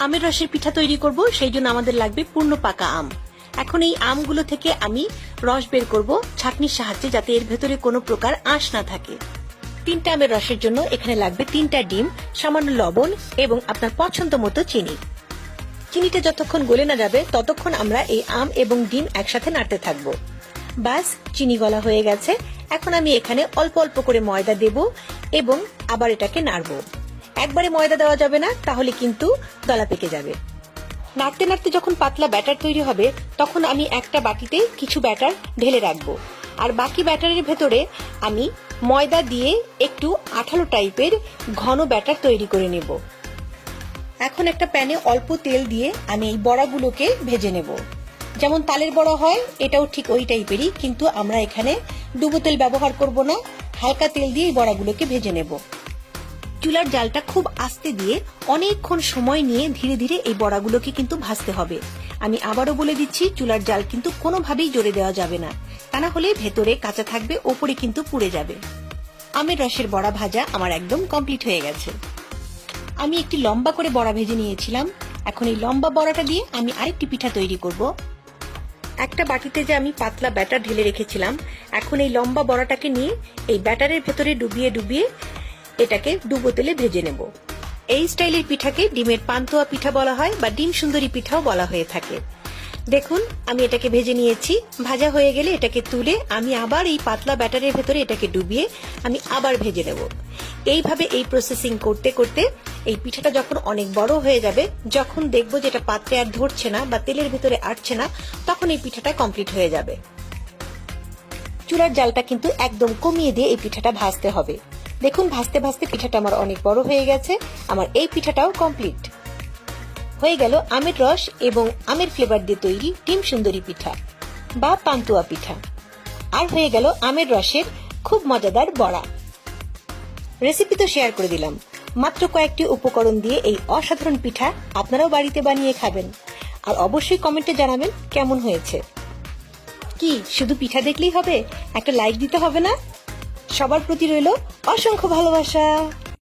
আমের রসের পিঠা তৈরি করব, সেই জন্য আমাদের লাগবে পূর্ণ পাকা আম। এখন এই আমগুলো থেকে আমি রস বের করব ছাঁকনির সাহায্যে, যাতে এর ভেতরে কোনো প্রকার আঁশ না থাকে। 3টা আমের রসের জন্য এখানে লাগবে 3টা ডিম, সামান্য লবণ এবং আপনার পছন্দ মতো চিনি। চিনিটা যতক্ষণ গলে না যাবে ততক্ষণ আমরা এই আম এবং ডিম একসাথে নাড়তে থাকবো। বাস, চিনি গলা হয়ে গেছে। এখন আমি এখানে অল্প অল্প করে ময়দা দেব এবং আবার এটাকে নাড়বো। একবারে ময়দা দেওয়া যাবে না, তাহলে কিন্তু দলা পেকে যাবে। নাড়তে নাড়তে যখন পাতলা ব্যাটার তৈরি হবে তখন আমি একটা বাটিতে কিছু ব্যাটার ঢেলে রাখবো, আর বাকি ব্যাটারের ভেতরে আমি ময়দা দিয়ে একটু আঠালো টাইপের ঘন ব্যাটার তৈরি করে নেব। এখন একটা প্যানে অল্প তেল দিয়ে আমি এই বড়াগুলোকে ভেজে নেব। যেমন তালের বড়া হয়, এটাও ঠিক ওই টাইপেরই, কিন্তু আমরা এখানে ডুবো তেল ব্যবহার করব না, হালকা তেল দিয়ে এই বড়াগুলোকে ভেজে নেব। চুলার জালটা খুব আস্তে দিয়ে অনেকক্ষণ সময় নিয়ে ধীরে ধীরে এই বড়াগুলোকে কিন্তু ভাজতে হবে। আমি আবারও বলে দিচ্ছি, চুলার জাল কিন্তু কোনোভাবেই জোরে দেওয়া যাবে না, তা না হলে ভেতরে কাঁচা থাকবে, ওপরে কিন্তু পুড়ে যাবে। আমের রসের বড়া ভাজা আমার একদম কমপ্লিট হয়ে গেছে। আমি একটি লম্বা করে বড়া ভেজে নিয়েছিলাম। এখন এই লম্বা বড়াটা দিয়ে আমি আরেকটি পিঠা তৈরি করব। একটা বাটিতে যে আমি পাতলা ব্যাটার ঢেলে রেখেছিলাম, এখন এই লম্বা বড়াটাকে নিয়ে এই ব্যাটারের ভেতরে ডুবিয়ে ডুবিয়ে এটাকে ডুবো তেলে ভেজে নেব। এই স্টাইলের পিঠাকে ডিমের পান্তুয়া পিঠা বলা হয় বা ডিম সুন্দরী পিঠাও বলা হয়ে থাকে। দেখুন, আমি এটাকে ভেজে নিয়েছি। ভাজা হয়ে গেলে এটাকে তুলে আমি আবার এই পাতলা ব্যাটারের ভেতরে এটাকে ডুবিয়ে আমি আবার ভেজে নেব। এইভাবে এই প্রসেসিং করতে করতে এই পিঠাটা যখন অনেক বড় হয়ে যাবে, যখন দেখবো যে এটা পাত্রে আর ধরছে না বা তেলের ভেতরে আটছে না, তখন এই পিঠাটা কমপ্লিট হয়ে যাবে। চুলার জালটা কিন্তু একদম কমিয়ে দিয়ে এই পিঠাটা ভাজতে হবে। দেখুন, ভাজতে ভাজতে পিঠাটা আমার অনেক বড় হয়ে গেছে। আমার এই পিঠাটাও কমপ্লিট হয়ে গেল আমের রস এবং আমের ফ্লেভার দিয়ে তৈরি ডিম সুন্দরী পিঠা বা পান্তুয়া পিঠা। আর হয়ে গেল আমের রসের খুব মজাদার বড়া। রেসিপি তো শেয়ার করে দিলাম, মাত্র কয়েকটি উপকরণ দিয়ে এই অসাধারণ পিঠা আপনারাও বাড়িতে বানিয়ে খাবেন। আর অবশ্যই কমেন্টে জানাবেন কেমন হয়েছে। কি শুধু পিঠা দেখলেই হবে? একটা লাইক দিতে হবে না? সবার প্রতি রইল অসংখ্য ভালোবাসা।